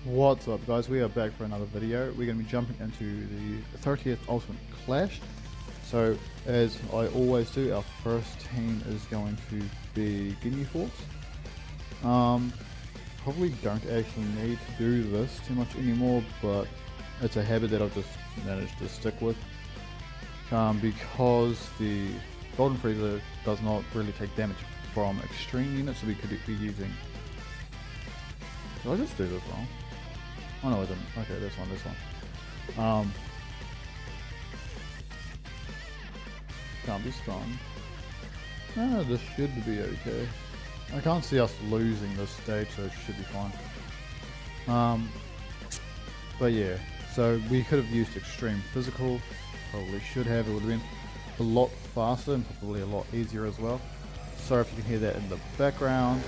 What's up guys, we are back for another video. We're going to be jumping into the 30th Ultimate Clash. So as I always do, our first team is going to be Guinea Force. Probably don't actually need to do this too much anymore, but it's a habit that I've just managed to stick with. Because the Golden Freiza does not really take damage from extreme units, so we could be using... Did I just do this wrong? Oh no I didn't. Okay, this one. Can't be stunned. No, this should be okay. I can't see us losing this stage, so it should be fine. But yeah, so we could have used extreme physical. Probably should have. It would have been a lot faster and probably a lot easier as well. Sorry if you can hear that in the background.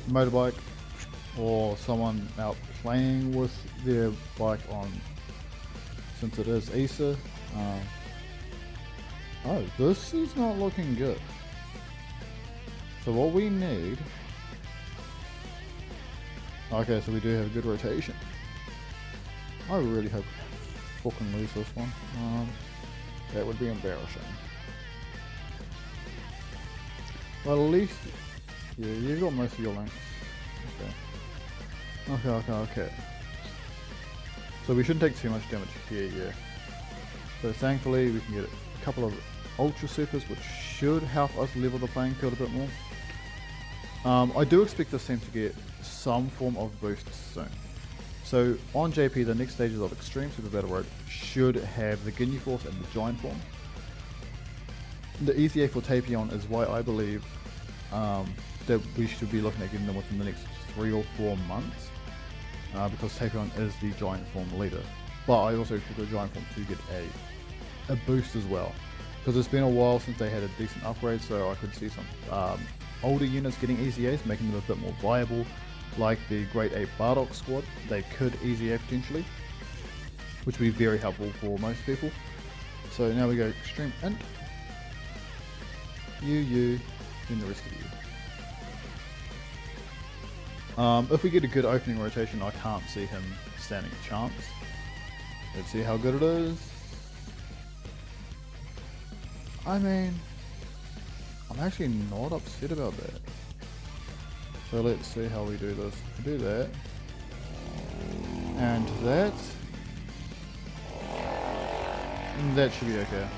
Motorbike, or someone out playing with their bike on, since it is Easter. Oh, this is not looking good. So what we need... Okay, so we do have a good rotation. I really hope we fucking lose this one. That would be embarrassing. Well, at least... Yeah, you've got most of your lengths. Okay. So we shouldn't take too much damage here, yeah. So thankfully we can get a couple of Ultra Supers, which should help us level the playing field a bit more. I do expect this team to get some form of boost soon. So on JP, the next stages of Extreme Super Battle Road should have the Ginyu Force and the Giant form. The EZA for Tapion is why I believe that we should be looking at getting them within the next 3 or 4 months, because Tapion is the Giant form leader. But I also expect the Giant form to get a boost as well, because it's been a while since they had a decent upgrade, so I could see some older units getting EZAs, making them a bit more viable, like the Great Ape Bardock squad. They could EZA potentially, which would be very helpful for most people. So now we go Extreme Int, you, and the rest of you. If we get a good opening rotation, I can't see him standing a chance. Let's see how good it is. I mean, I'm actually not upset about that. So let's see how we do this. We do that. And that. And that should be okay.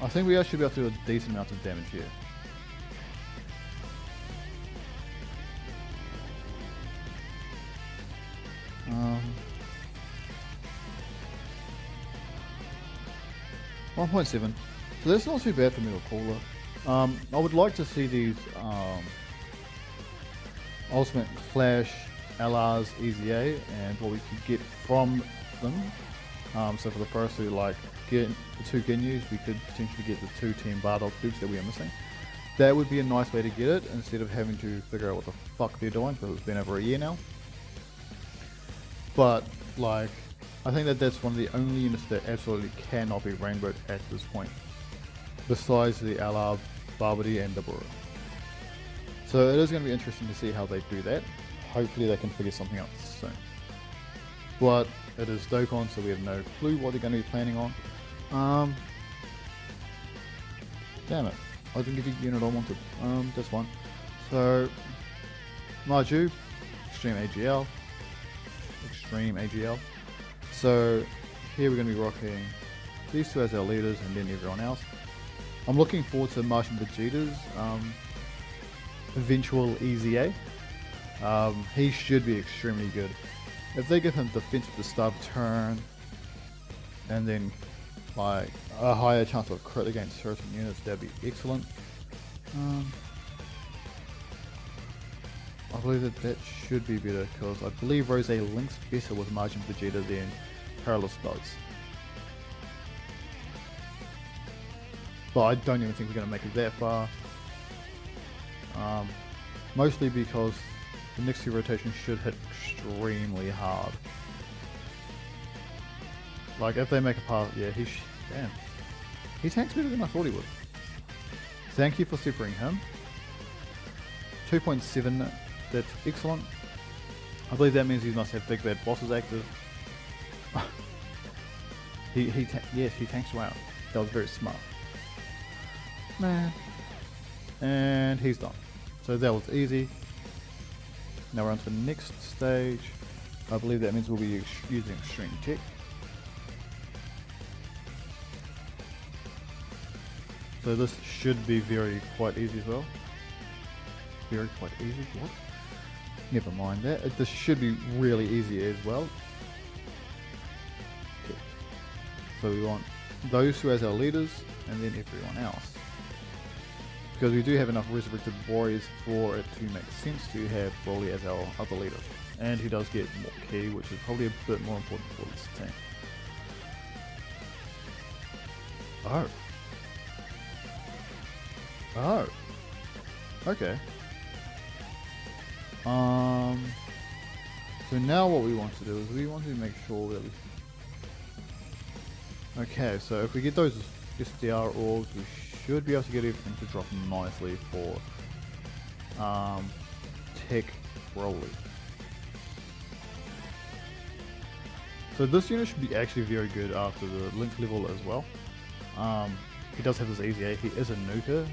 I think we actually be able to do a decent amount of damage here. 1.7, so that's not too bad for Metal Cooler. I would like to see these Ultimate Clash LRs EZA and what we could get from them. So for the first two, like get the 2 Ginyus, we could potentially get the 2 Team Bardock dupes that we are missing. That would be a nice way to get it, instead of having to figure out what the fuck they're doing, because it's been over a year now. But like, I think that that's one of the only units that absolutely cannot be rainbowed at this point, besides the LR, Barbody and the Buru. So it is going to be interesting to see how they do that. Hopefully they can figure something out soon. But it is Dokkan, so we have no clue what they're going to be planning on. Damn it, I didn't get the unit I wanted. This one. So, Marju, Extreme AGL. So here we're going to be rocking these 2 as our leaders and then everyone else. I'm looking forward to Martian Vegeta's eventual EZA. He should be extremely good. If they give him defense at the start of turn, and then like a higher chance of crit against certain units, that'd be excellent. I believe that should be better, because I believe Rose links better with Margin Vegeta than Paralysis does. But I don't even think we're going to make it that far. Mostly because the next 2 rotations should hit extremely hard. Like if they make a pass, yeah, damn. He tanks better than I thought he would. Thank you for separating him. 2.7, that's excellent. I believe that means he must have big bad bosses active. Yes, he tanks you out. That was very smart. Man. And he's done. So that was easy. Now we're on to the next stage. I believe that means we'll be using extreme tech. So this should be quite easy as well. Quite easy, what? Never mind that. This should be really easy as well. Okay. So we want those two as our leaders, and then everyone else. Because we do have enough resurrected warriors for it to make sense to have Broly as our other leader. And he does get more key, which is probably a bit more important for this team. Oh. Oh. Okay. So now what we want to do is we want to make sure that we... Okay, so if we get those SDR orbs, we should be able to get everything to drop nicely for Tech Broly. So this unit should be actually very good after the Link level as well. He does have his EZA, he is a nuker,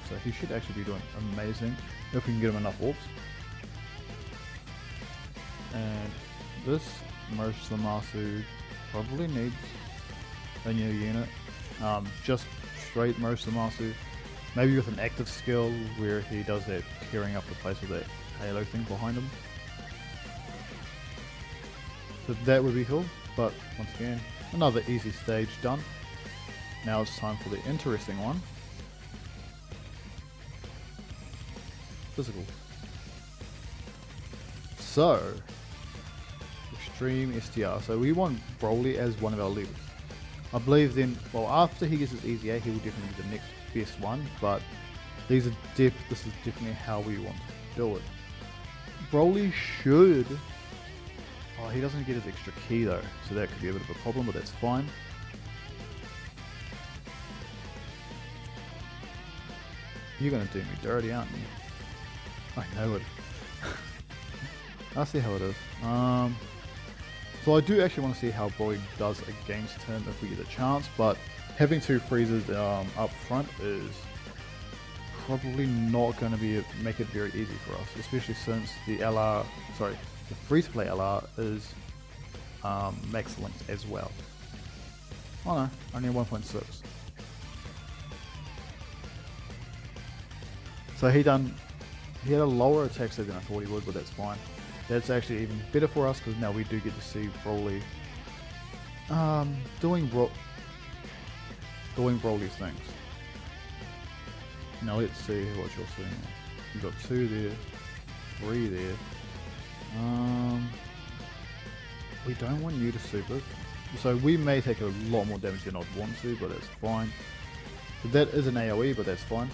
so he should actually be doing amazing if we can get him enough orbs. And this Masu probably needs a new unit, just straight Masu, maybe with an active skill where he does that tearing up the place with that halo thing behind him. So that would be cool, but once again, another easy stage done. Now it's time for the interesting one. Physical. So, Extreme STR. So we want Broly as one of our leaders. I believe then, well, after he gets his EZA, he will definitely be the next best one, but this is definitely how we want to do it. Broly should... Oh, he doesn't get his extra key though, so that could be a bit of a problem, but that's fine. You're gonna do me dirty, aren't you? I know it. I'll see how it is. So I do actually want to see how Broly does against him if we get a chance, but having two Freezas up front is probably not going to make it very easy for us, especially since the free to play LR is max linked as well. Oh no, only 1.6. So he had a lower attack save than I thought he would, but that's fine. That's actually even better for us because now we do get to see Broly doing Broly's things. Now let's see what you're seeing. You've got 2 there, 3 there. We don't want you to super, so we may take a lot more damage than I'd want to, but that's fine. So that is an AoE, but that's fine.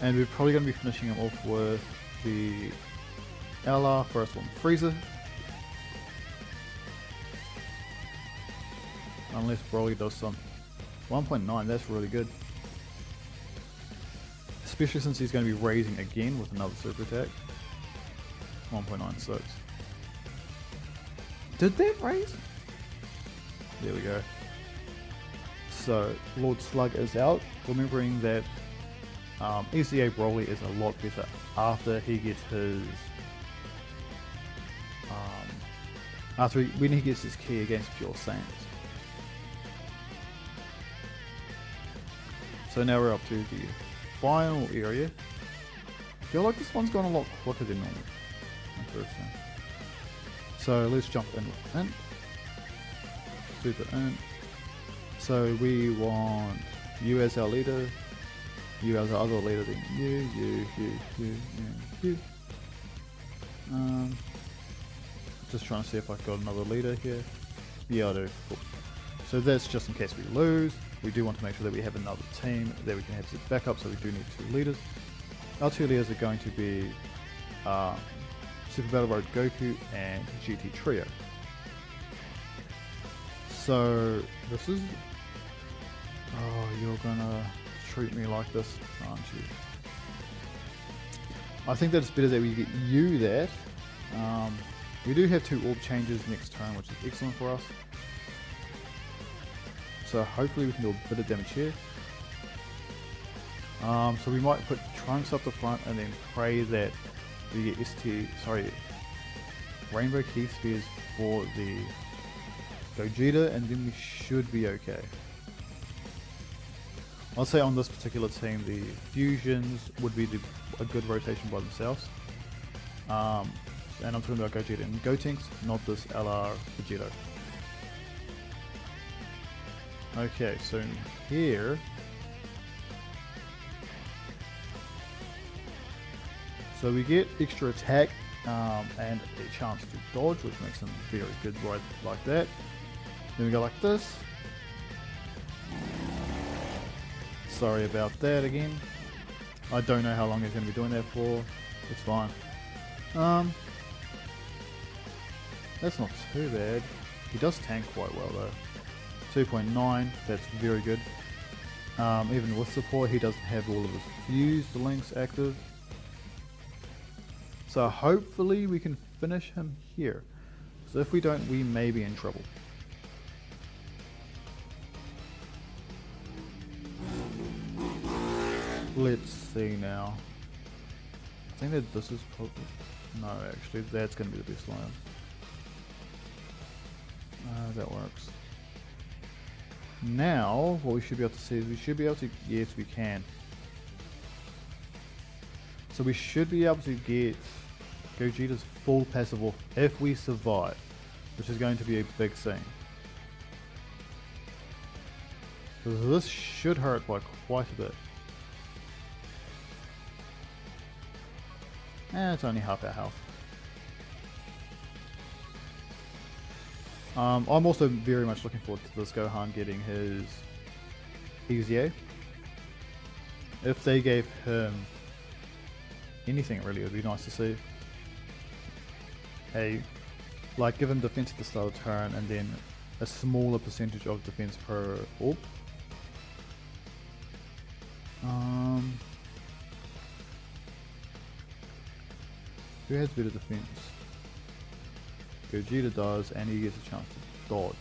And we're probably going to be finishing him off with the LR first one, Freiza. Unless Broly does some 1.9, that's really good. Especially since he's going to be raising again with another super attack. 1.96. Did that raise? There we go. So Lord Slug is out, remembering that ECA Broly is a lot better after he gets his when he gets his key against Pure Saiyans. So now we're up to the final area. I feel like this one's gone a lot quicker than normal. So let's jump in with Int. Super Int. So we want you as our leader. You as our other leader, then you. Just trying to see if I've got another leader here. Yeah, I do. Cool. So that's just in case we lose. We do want to make sure that we have another team that we can have as backup, so we do need 2 leaders. Our 2 leaders are going to be Super Battle Road Goku and GT Trio. So this is... Oh, you're gonna treat me like this, aren't you? I think that it's better that we get you that. We do have 2 orb changes next turn, which is excellent for us. So hopefully we can do a bit of damage here. So we might put Trunks up the front and then pray that we get Rainbow Key Spheres for the Gogeta, and then we should be okay. I'll say on this particular team, the fusions would be a good rotation by themselves. And I'm talking about Gogeta and Gotenks, not this LR Vegito. Okay, so here, so we get extra attack and a chance to dodge, which makes them very good right like that. Then we go like this. Sorry about that again. I don't know how long he's going to be doing that for. It's fine. That's not too bad. He does tank quite well though. 2.9, that's very good. Even with support, he doesn't have all of his fused links active. So hopefully we can finish him here. So if we don't, we may be in trouble. Let's see now. I think that this is probably... No, actually, that's going to be the best line. That works. Now, what we should be able to see is we should be able to... Yes, we can. So we should be able to get Gogeta's full passive off if we survive, which is going to be a big thing. Because this should hurt by quite a bit. It's only half our health. I'm also very much looking forward to this Gohan getting his EZA. If they gave him anything really, it would be nice to see. Like give him defense at the start of the turn and then a smaller percentage of defense per orb. Who has better defense? Gogeta does, and he gets a chance to dodge.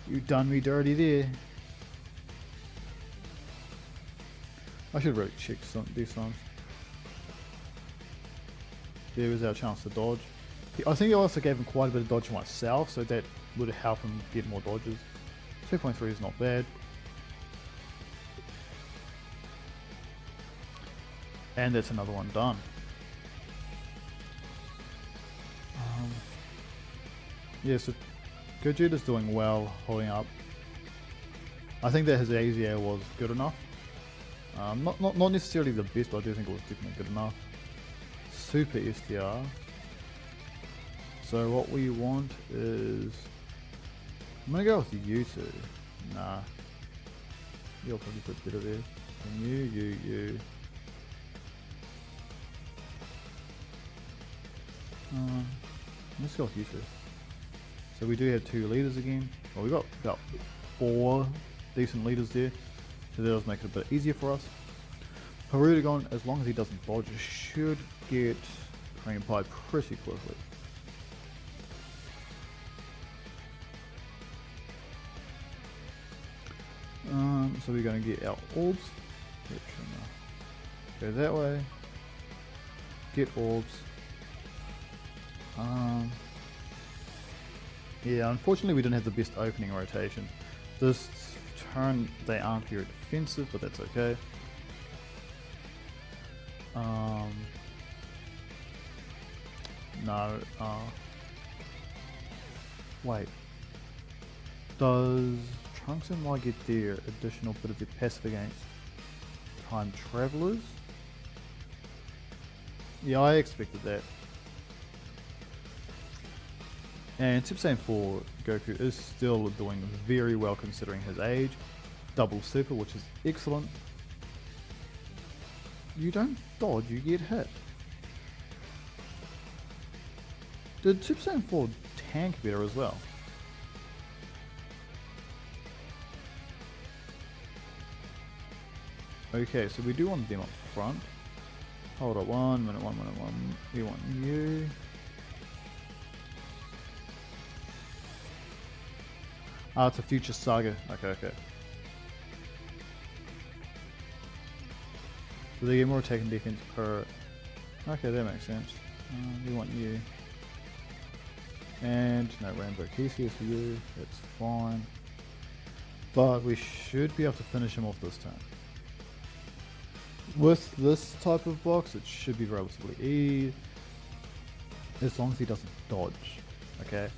You done me dirty there. I should really check these times. There was our chance to dodge. I think I also gave him quite a bit of dodge myself, so that would help him get more dodges. 2.3 is not bad. And that's another one done. Yeah, so Gogeta's doing well, holding up. I think that his AZA was good enough. Not necessarily the best, but I do think it was definitely good enough. Super STR. So what we want is... I'm gonna go with you two. Nah. You'll probably put better there. And you. Let's go with you two. So we do have 2 leaders again. Well, we've got about 4 decent leaders there. So that does make it a bit easier for us. Perudagon, as long as he doesn't dodge, should get Cream Pie pretty quickly. So we're going to get our orbs. Go that way. Get orbs. Yeah, unfortunately we didn't have the best opening rotation. This turn they aren't very defensive, but that's okay. No. Wait. Does Trunks and Y get their additional bit of their passive against Time Travelers? Yeah, I expected that. And Super Saiyan 4 Goku is still doing very well considering his age. Double Super, which is excellent. You don't dodge, you get hit. Did Super Saiyan 4 tank better as well? Okay, so we do want them up front. Hold up, 1 minute, 1 minute, 1. We want you. Ah, it's a future saga. Okay, okay. So they get more attack and defense per... Okay, that makes sense. We want you. And no rainbow keys here for you. That's fine. But we should be able to finish him off this turn. With this type of box, it should be relatively easy. As long as he doesn't dodge. Okay?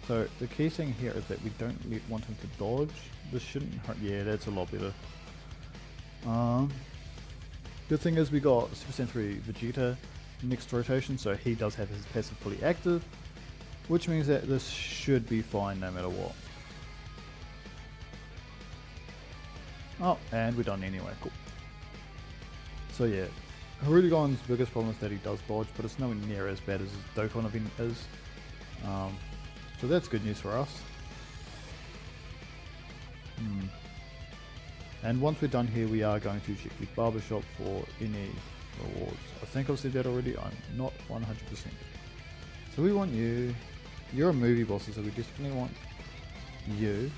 So the key thing here is that we don't want him to dodge. This shouldn't hurt. Yeah, that's a lot better. Good thing is we got Super Sensory Vegeta next rotation, so he does have his passive fully active, which means that this should be fine no matter what. Oh, and we're done anyway, cool. So yeah, Hirudegon's biggest problem is that he does dodge, but it's nowhere near as bad as his Dokkan event is. So that's good news for us. And once we're done here, we are going to check the barbershop for any rewards. I think I've said that already, I'm not 100%. So we want you. You're a movie boss, so we definitely want you.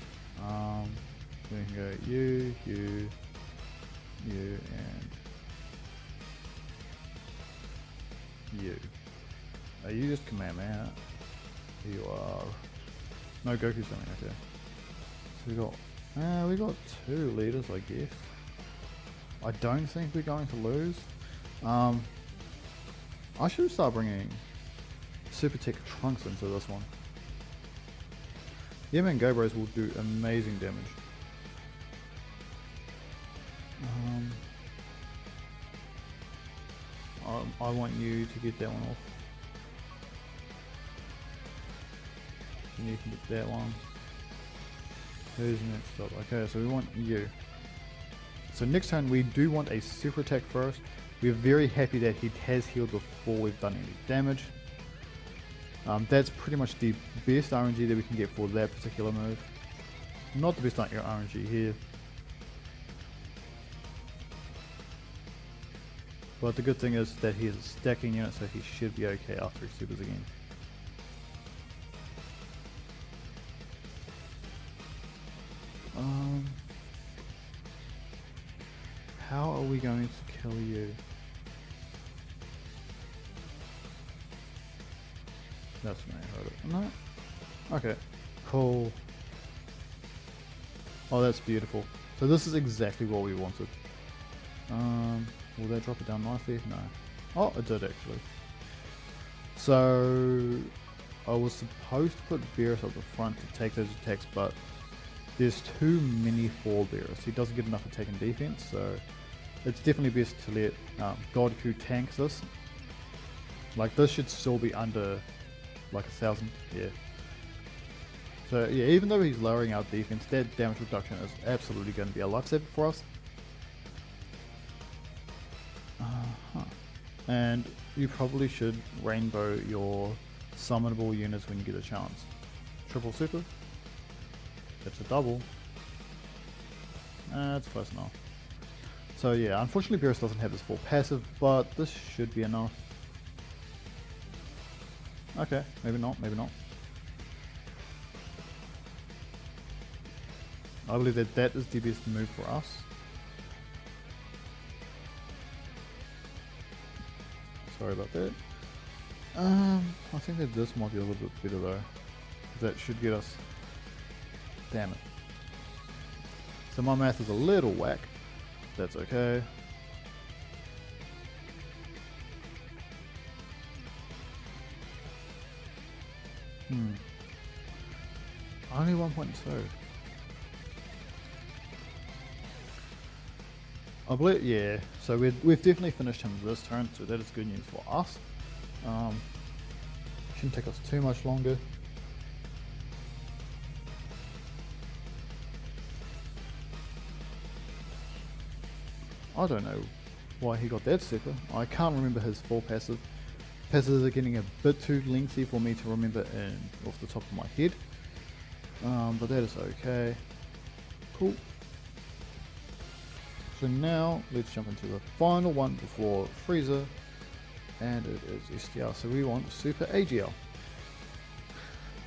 We can go you, and you. Are you just Kamehameha? You are. No, Goku's coming, okay. So we got 2 leaders, I guess. I don't think we're going to lose. I should start bringing Super Tech Trunks into this one. Yem and Gobros will do amazing damage. I want you to get that one off. And you can get that one. Who's next up? Okay, so we want you. So next turn we do want a super attack first. We're very happy that he has healed before we've done any damage. That's pretty much the best RNG that we can get for that particular move. Not the best RNG here. But the good thing is that he is a stacking unit, so he should be okay after he supers again. How are we going to kill you? That's me, no? Okay, cool. Oh, that's beautiful. So this is exactly what we wanted. Will that drop it down nicely? No. Oh, it did actually. So I was supposed to put Beerus up the front to take those attacks, but there's too many for Beerus. He doesn't get enough attack and defense, so it's definitely best to let Godku tank this. Like this should still be under like 1,000, yeah. So yeah, even though he's lowering our defense, that damage reduction is absolutely going to be a lifesaver for us. And you probably should rainbow your summonable units when you get a chance. Triple super. That's a double. That's close enough. So yeah, unfortunately Beerus doesn't have his full passive, but this should be enough. Okay, maybe not, maybe not. I believe that that is the best move for us. Sorry about that. I think that this might be a little bit better though. That should get us. Damn it. So my math is a little whack. That's okay. Only 1.2. I believe, yeah. So we've definitely finished him this turn, so that is good news for us. Shouldn't take us too much longer. I don't know why he got that super. I can't remember his full passive. Passives are getting a bit too lengthy for me to remember off the top of my head. But that is okay. Cool. So now let's jump into the final one before Freiza, and it is STR. So we want Super AGL.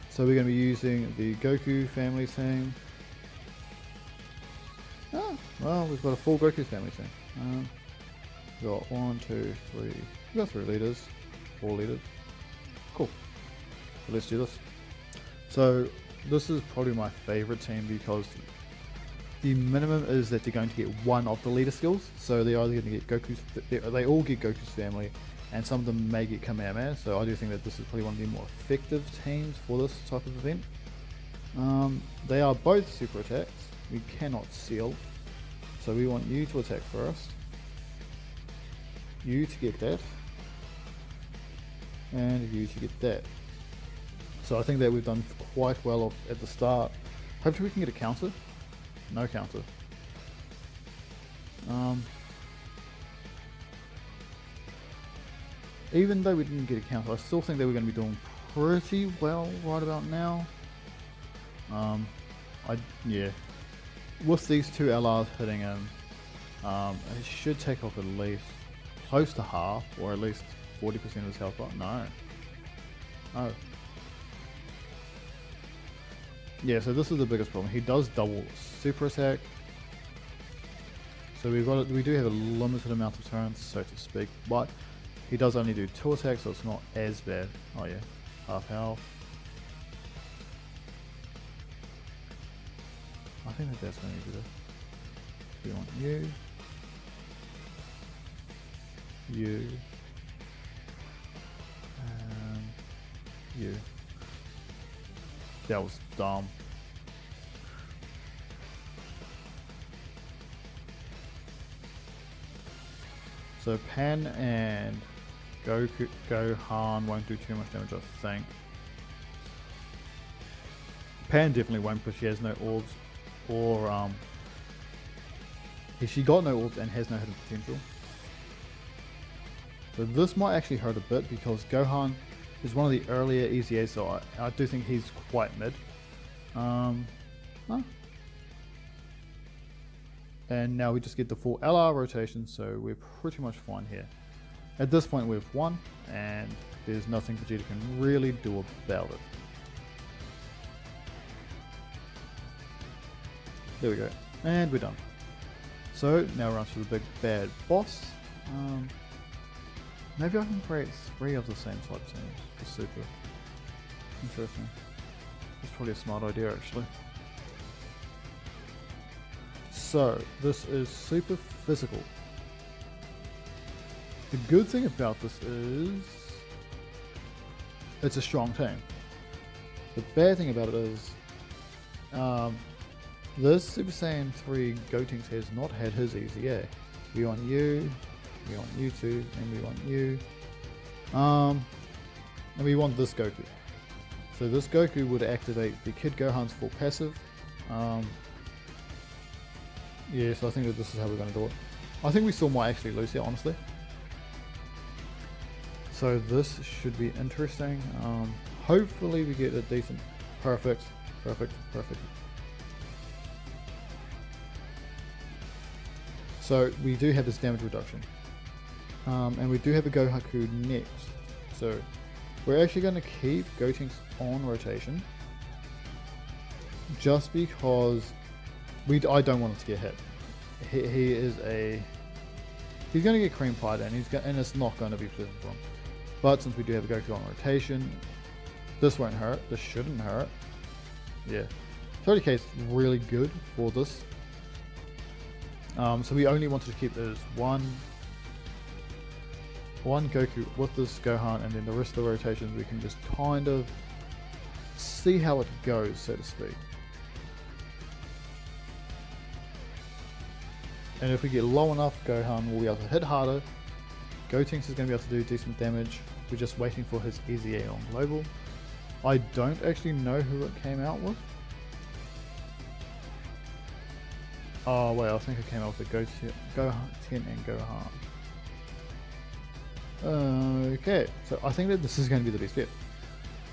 So we're going to be using the Goku family thing. Oh, well, we've got a full Goku family thing. We've got 1, 2, 3. We've got 3 leaders, 4 leaders. Cool. So let's do this. So this is probably my favorite team because the minimum is that they're going to get one of the leader skills. So they're either going to get Goku's, they all get Goku's family, and some of them may get Kamehameha. So I do think that this is probably one of the more effective teams for this type of event. They are both super attacks. We cannot seal. So we want you to attack first. You to get that. And you to get that. So I think that we've done quite well at the start. Hopefully we can get a counter. No counter. Even though we didn't get a counter, I still think that we're going to be doing pretty well right about now. Yeah. With these two LRs hitting him, it should take off at least close to half, or at least 40% of his health bar. No. Oh. Yeah, so this is the biggest problem. He does double super attack. So we do have a limited amount of turns, so to speak, but he does only do 2 attacks, so it's not as bad. Oh yeah, half health. I think that's going to be good. We want you. You. And you. That was dumb. So Pan and Gohan won't do too much damage, I think. Pan definitely won't because she has no orbs, or she got no orbs and has no hidden potential. So this might actually hurt a bit because Gohan is one of the earlier EZAs, so I do think he's quite mid. And now we just get the full LR rotation, so we're pretty much fine here. At this point we've won, and there's nothing Vegeta can really do about it. There we go, and we're done. So now we're on to the big bad boss. Maybe I can create 3 of the same type teams for super. Interesting. That's probably a smart idea actually. So this is super physical. The good thing about this is it's a strong team. The bad thing about it is this Super Saiyan 3 Gotenks has not had his EZA. We want you, we want you two, and we want you. And we want this Goku. So this Goku would activate the Kid Gohan's full passive. Yeah, so I think that this is how we're going to do it. I think we still might actually lose here, honestly. So this should be interesting. Hopefully we get a decent... Perfect. So we do have this damage reduction. And we do have a Gohaku next. So we're actually going to keep Gotenks on rotation. Just because I don't want him to get hit. He's going to get cream pied and it's not going to be pleasant for him. But since we do have a Goku on rotation, this won't hurt. This shouldn't hurt. Yeah. 30k is really good for this. So we only wanted to keep this one Goku with this Gohan, and then the rest of the rotations we can just kind of see how it goes, so to speak. And if we get low enough, Gohan will be able to hit harder. Gotenks is going to be able to do decent damage. We're just waiting for his EZA on global. I don't actually know who it came out with. Oh wait, I think it came out with Goten and Gohan. Okay, so I think that this is going to be the best bet.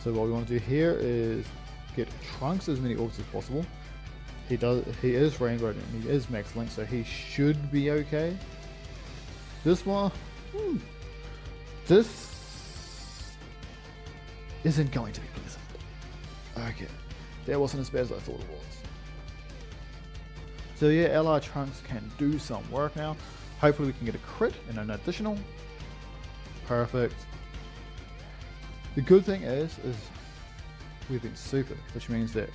So what we want to do here is get Trunks as many orbs as possible. He is rainbow and he is max link, so he should be okay. This one, this isn't going to be pleasant. Okay, that wasn't as bad as I thought it was. So yeah, LR Trunks can do some work now. Hopefully we can get a crit and an additional. Perfect. The good thing is we've been super, which means that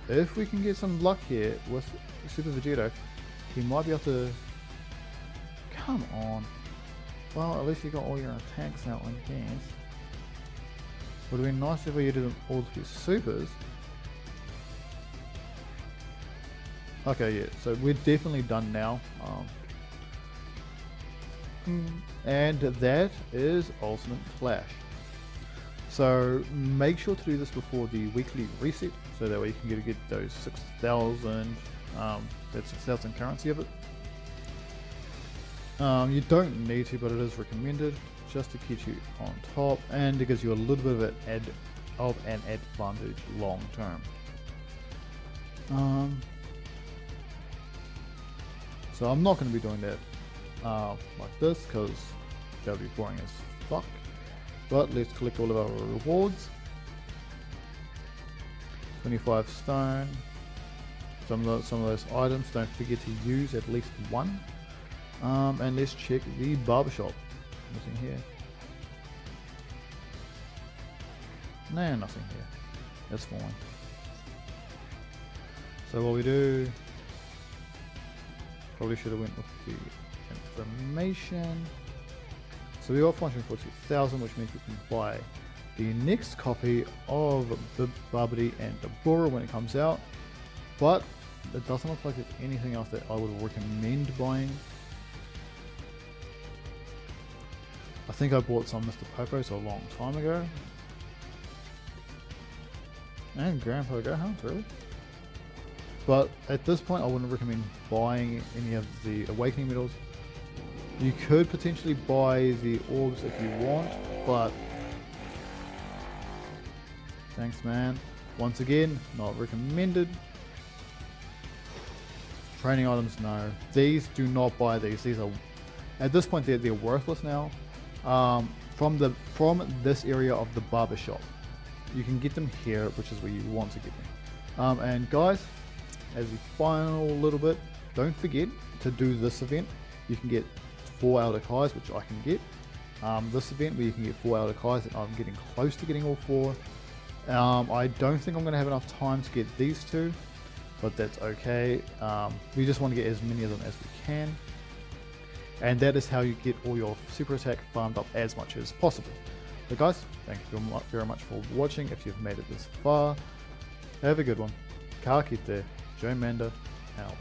if we can get some luck here with Super Vegito, he might be able to... Come on. Well, at least you got all your attacks out, I guess. Would have been nice if we did all of his supers. Okay, yeah, so we're definitely done now. And that is Ultimate Clash. So make sure to do this before the weekly reset, so that way you can get those 6,000, that 6,000 currency of it. You don't need to, but it is recommended just to keep you on top, and it gives you a little bit of an advantage long term. So I'm not going to be doing that like this, because that would be boring as fuck. But let's collect all of our rewards. 25 stone. Some of those items, don't forget to use at least one. And let's check the barbershop. Nothing here. No, nothing here. That's fine. So what we do, probably should have went with the information. So we got 442,000, which means we can buy the next copy of the Barbary and the Bora when it comes out. But it doesn't look like there's anything else that I would recommend buying. I think I bought some Mr. Popos a long time ago. And Grandpa Gohans, really. But at this point I wouldn't recommend buying any of the Awakening medals. You could potentially buy the orbs if you want, but thanks man. Once again, not recommended. Training items, no. These, do not buy these. These are, at this point, they're worthless now. From this area of the barbershop, you can get them here, which is where you want to get them. And guys, as the final little bit, don't forget to do this event. You can get 4 Aldecais, which I can get. This event where you can get 4 Aldecais, and I'm getting close to getting all 4. I don't think I'm going to have enough time to get these 2, but that's okay. We just want to get as many of them as we can. And that is how you get all your super attack farmed up as much as possible. So guys, thank you very much for watching. If you've made it this far, have a good one. Ka kite, Joe Manda, out.